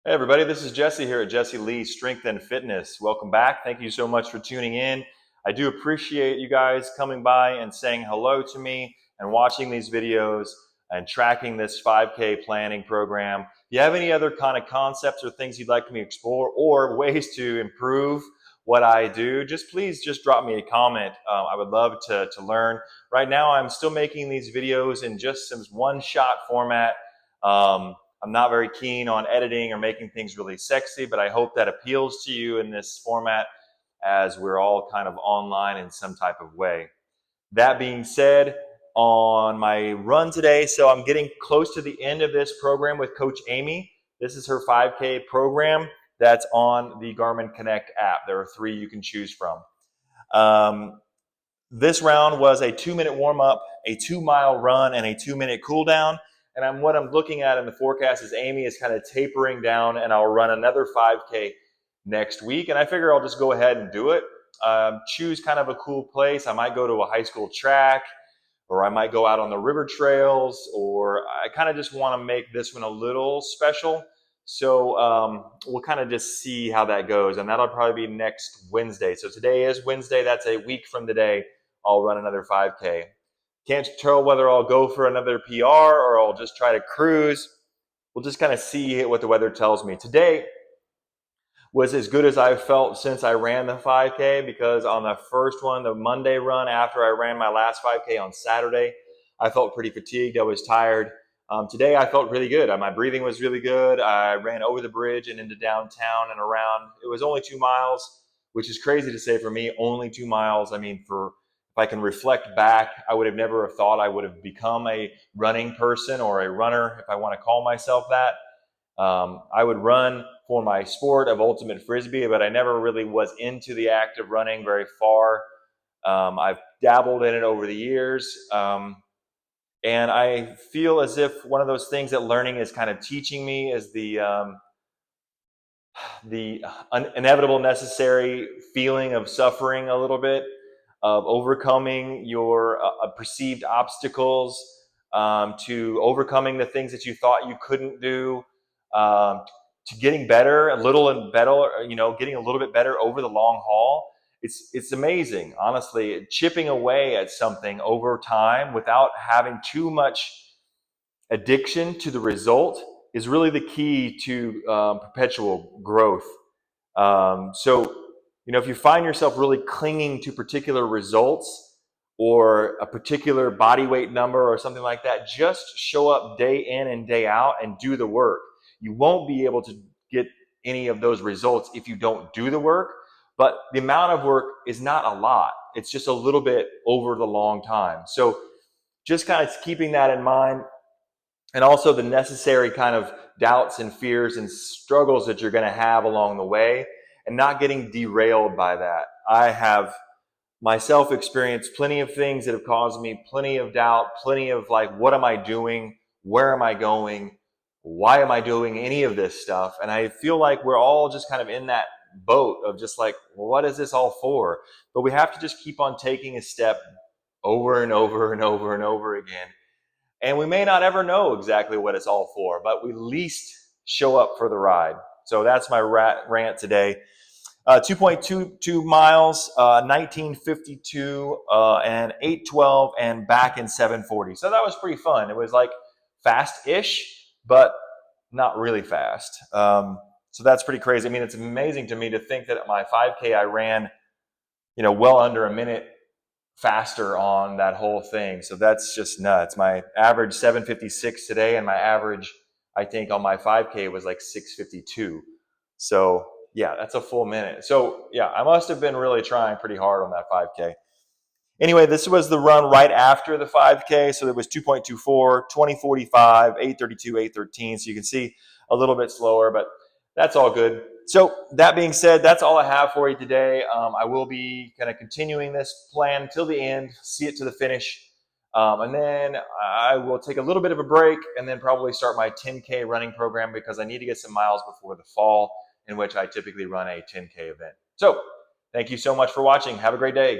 Hey everybody, this is Jesse here at Jesse Lee Strength and Fitness. Welcome back. Thank you so much for tuning in. I do appreciate you guys coming by and saying hello to me and watching these videos and tracking this 5K planning program. If you have any other kind of concepts or things you'd like me to explore or ways to improve what I do, please drop me a comment. I would love to learn. Right now, I'm still making these videos in just some one-shot format. I'm not very keen on editing or making things really sexy, but I hope that appeals to you in this format as we're all kind of online in some type of way. That being said, on my run today, so I'm getting close to the end of this program with Coach Amy. This is her 5K program that's on the Garmin Connect app. There are 3 you can choose from. This round was a 2-minute warm-up, a 2-mile run, and a 2-minute cool down. And what I'm looking at in the forecast is Amy is kind of tapering down, and I'll run another 5K next week. And I figure I'll just go ahead and do it. Choose kind of a cool place. I might go to a high school track, or I might go out on the river trails, or I kind of just want to make this one a little special. So we'll kind of just see how that goes. And that'll probably be next Wednesday. So today is Wednesday. That's a week from today. I'll run another 5K. Can't tell whether I'll go for another PR or I'll just try to cruise. We'll just kind of see what the weather tells me. Today was as good as I've felt since I ran the 5K, because on the first one, the Monday run after I ran my last 5K on Saturday, I felt pretty fatigued. I was tired. Today I felt really good. My breathing was really good. I ran over the bridge and into downtown and around. It was only 2 miles, which is crazy to say for me, only 2 miles. I mean, if I can reflect back, I would have never have thought I would have become a running person or a runner, if I want to call myself that. I would run for my sport of ultimate frisbee, but I never really was into the act of running very far. I've dabbled in it over the years. And I feel as if one of those things that learning is kind of teaching me is the inevitable necessary feeling of suffering a little bit, of overcoming your perceived obstacles, to overcoming the things that you thought you couldn't do, to getting better, getting a little bit better over the long haul. It's amazing, honestly, chipping away at something over time without having too much addiction to the result is really the key to perpetual growth. If you find yourself really clinging to particular results or a particular body weight number or something like that, just show up day in and day out and do the work. You won't be able to get any of those results if you don't do the work, but the amount of work is not a lot. It's just a little bit over the long time. So just kind of keeping that in mind, and also the necessary kind of doubts and fears and struggles that you're going to have along the way, and not getting derailed by that. I have myself experienced plenty of things that have caused me plenty of doubt, plenty of like, what am I doing? Where am I going? Why am I doing any of this stuff? And I feel like we're all just kind of in that boat of just like, well, what is this all for? But we have to just keep on taking a step over and over and over and over again. And we may not ever know exactly what it's all for, but we at least show up for the ride. So that's my rant today. 2.22 miles, 1952, and 8:12, and back in 7:40. So that was pretty fun. It was like fast-ish, but not really fast. So that's pretty crazy. I mean, it's amazing to me to think that at my 5K I ran, well under a minute faster on that whole thing. So that's just nuts. My average 7:56 today, and my average, I think, on my 5K was like 6:52. So yeah, that's a full minute. So yeah, I must have been really trying pretty hard on that 5K. Anyway, this was the run right after the 5K. So it was 2.24, 20:45, 8:32, 8:13. So you can see a little bit slower, but that's all good. So that being said, that's all I have for you today. I will be kind of continuing this plan till the end, see it to the finish. And then I will take a little bit of a break and then probably start my 10K running program, because I need to get some miles before the fall, in which I typically run a 10K event. So thank you so much for watching. Have a great day.